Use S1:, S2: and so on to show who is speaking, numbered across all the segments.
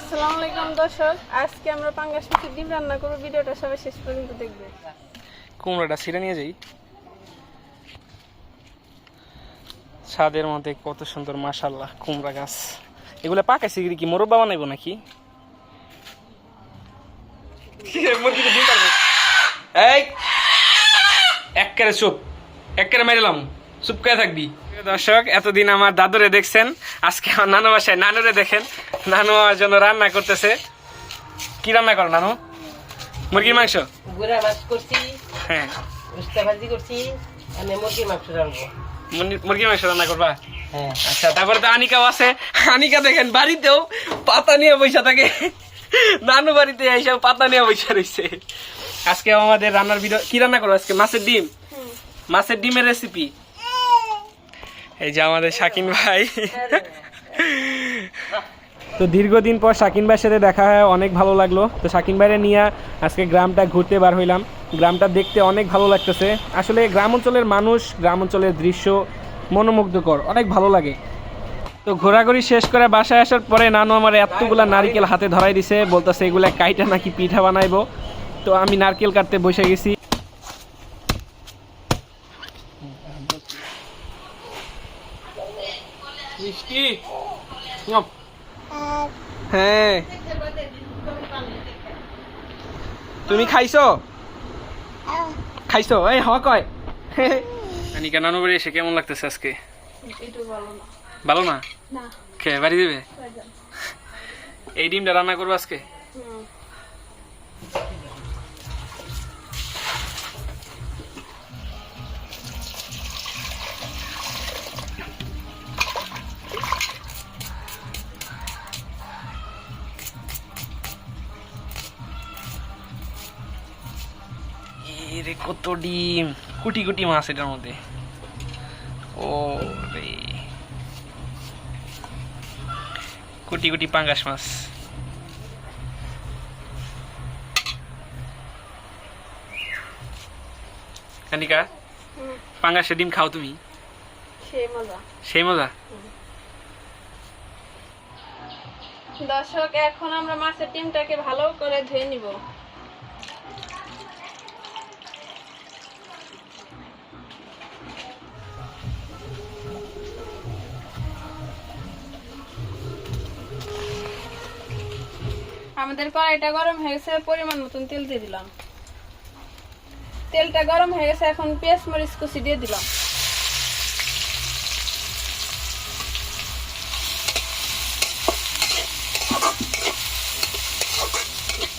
S1: আসসালামু আলাইকুম দর্শক, আজকে আমরা পাঙ্গাস মাছের ডিম রান্না করব। ভিডিওটা সবাই শেষ পর্যন্ত দেখবে।
S2: কুমড়োটা ছিঁড়ে নিয়ে যাই। ছাদের মধ্যে কত সুন্দর মাশাআল্লাহ কুমড়া গাছ। এগুলো পাকাইছে কি মোরব্বা বানাইবো নাকি? মুরগিতে ডিম পারবে। এই একবারে চুপ, একবারে মেরেলাম, চুপ করে থাকবি। দর্শক, এতদিন আমার দাদুরে দেখছেন, আজকে আমার নানু বাসায় নানুরে দেখেন। নানু আমার জন্য রান্না করতেছে। কি রান্না করো নানু? মুরগির মাংস,
S3: গুড়া মাছ করছি,
S2: হ্যাঁ
S3: উস্তা ভাজি করছি, আমি মুরগির মাংস রান্নবো।
S2: মুরগির মাংস রান্না করবা?
S3: হ্যাঁ।
S2: আচ্ছা, তারপরে তো আনিকাও আছে। আনিকা দেখেন বাড়িতেও পাতা নিয়ে বসে থাকে, নানু বাড়িতে এইসব পাতা নিয়ে বসে রয়েছে। আজকে আমাদের রান্নার ভিডিও কি রান্না করবো আজকে? মাছের ডিম, মাছের ডিমের রেসিপি। এই যে আমাদের শাকিন ভাই। তো দীর্ঘদিন পর শাকিন ভাইয়ের সাথে দেখা হয়, অনেক ভালো লাগলো। তো শাকিন ভাইয়ের নিয়ে আজকে গ্রামটা ঘুরতে বার হইলাম। গ্রামটা দেখতে অনেক ভালো লাগতেছে। আসলে গ্রাম অঞ্চলের মানুষ, গ্রাম অঞ্চলের দৃশ্য মনোমুগ্ধকর, অনেক ভালো লাগে। তো ঘোরাঘুরি শেষ করে বাসায় আসার পরে নানু আমার এতগুলা নারকেল হাতে ধরাই দিছে, বলতেছে এগুলা কাইটা নাকি পিঠা বানাইবো। তো আমি নারকেল কাটতে বসে গেছি। হ্যাঁ, তুমি খাইছো? খাইছো? এই হওয়া কয়। আনিকা, নানু বাড়ি এসে কেমন লাগতেছে আজকে? ভালো না? কে বাড়ি দিবে? এই ডিমটা রান্না করবো আজকে। রে কত ডিম, কুটি কুটি মাছ এটার মধ্যে। ও রে, কুটি কুটি পাঙ্গাস মাছ। আনিকা, পাঙ্গাসের ডিম খাও তুমি? সেই মজা।
S1: দর্শক, এখন আমরা মাছের ডিমটাকে ভালো করে ধুয়ে নিব। আমাদের কড়াইটা গরম হয়ে গেছে, পরিমাণ মতন তেল দিয়ে দিলাম। তেলটা গরম হয়ে গেছে, এখন পেঁয়াজ মরিচ কুচি দিয়ে দিলাম।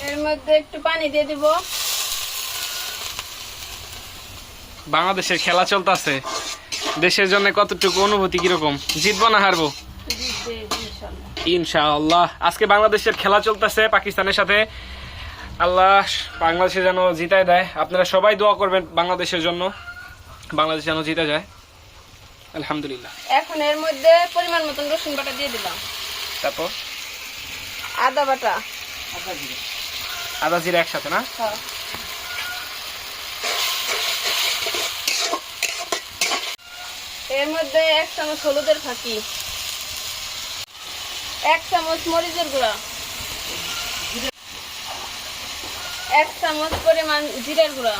S1: এর মধ্যে একটু পানি দিয়ে দিব।
S2: বাংলাদেশের খেলা চলতেছে, দেশের জন্য কতটুকু অনুভূতি, কিরকম? জিতবো না হারবো? ইনশাআল্লাহ। আজকে বাংলাদেশের খেলা চলতেছে পাকিস্তানের সাথে। আল্লাহ বাংলাদেশে যেন জিতায় দেয়। আপনারা সবাই দোয়া করবেন বাংলাদেশের জন্য, বাংলাদেশ যেন জিতে যায়। আলহামদুলিল্লাহ।
S1: এখন এর মধ্যে পরিমাণ মতন রসুন বাটা দিয়ে দিলাম।
S2: তারপর
S1: আদা বাটা,
S2: আদা জিরা একসাথে না?
S1: এর মধ্যে 1 চামচ হলুদের ফাঁকি, 1 চামচ মরিচের গুঁড়া, 1 চামচ পরিমাণ জিরার গুঁড়া,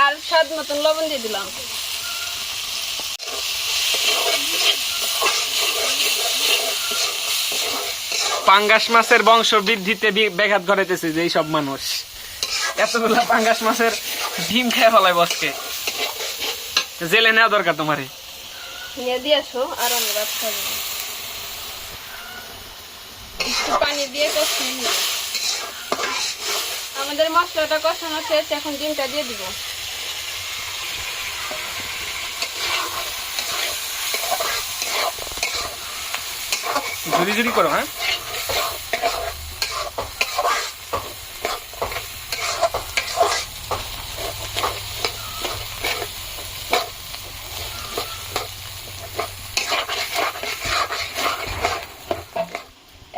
S1: আর স্বাদ মতন লবণ দিয়ে দিলাম।
S2: পাঙ্গাস মাছের বংশ বৃদ্ধিতে ব্যাঘাত ঘটাইতেছে যে সব মানুষ। এতগুলা পাঙ্গাস মাছের ডিম খেয়ে ফেলায় বসকে। জেলে নেওয়া দরকার তোমারে।
S1: নিয়ে দিয়ে আসো, আর আমি রাত খাবো। একটু পানি দিয়ে কষিয়ে নিব। আমাদের মশলাটা কষানো শেষ, এখন ডিমটা দিয়ে দিব।
S2: ঝুরি ঝুরি করো। হ্যাঁ,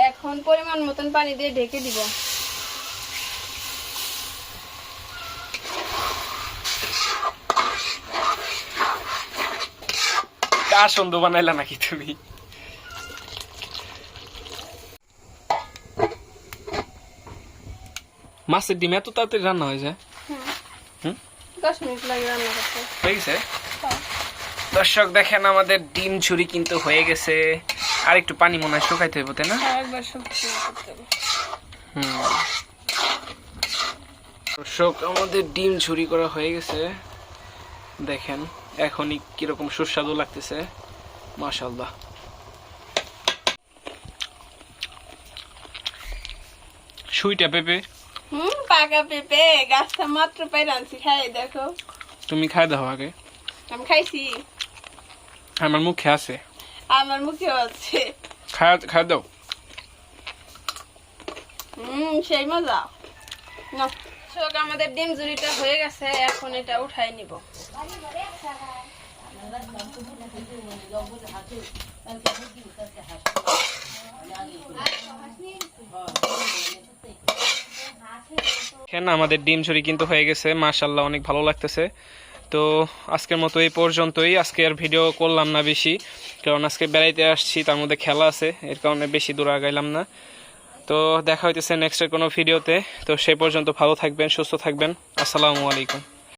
S1: এখন পরিমাণ মতন পানি দিয়ে ঢেকে দিব।
S2: কার সন্দেহ বানাইলা নাকি তুমি? মাছের ডিম এত তাড়াতাড়ি রান্না হয়ে যায়? হুম
S1: 10 মিনিট লাগে রান্না করতে।
S2: হয়ে গেছে।
S1: হ্যাঁ।
S2: দর্শক দেখেন আমাদের ডিম ঝুরি কিন্তু হয়ে গেছে, আর একটু পানি মনে হয় শুকাইতে হবে তাই না?
S1: হ্যাঁ, একবার শুকিয়ে করতে হবে।
S2: দর্শক আমাদের ডিম ঝুরি করা হয়ে গেছে, দেখেন এখনই কিরকম সুস্বাদু লাগতেছে, মাশাআল্লাহ। সুইটা পেঁপে,
S1: পাকা পেঁপে গাছটা মাত্র পাই রাঁধছি, খাই দেখো।
S2: তুমি খাই দাও আগে।
S1: আমি খাইছি,
S2: আমার মুখে আছে।
S1: আমার মুখে আছে।
S2: খাই দাও।
S1: সেই মজা না। আমাদের ডিম ঝুরিটা হয়ে গেছে, এখন এটা উঠাই নিব।
S2: কেন আমাদের ডিম ঝুরি কিন্তু হয়ে গেছে, মাশাআল্লাহ অনেক ভালো লাগতেছে। তো আজকের মতো এই পর্যন্তই, আজকে আর ভিডিও করলাম না বেশি, কারণ আজকে বেড়াইতে আসছি, তার মধ্যে খেলা আছে, এর কারণে বেশি দূর আগাইলাম না। তো দেখা হইতেছে নেক্সটের কোনো ভিডিওতে। তো সেই পর্যন্ত ভালো থাকবেন, সুস্থ থাকবেন। আসসালামু আলাইকুম।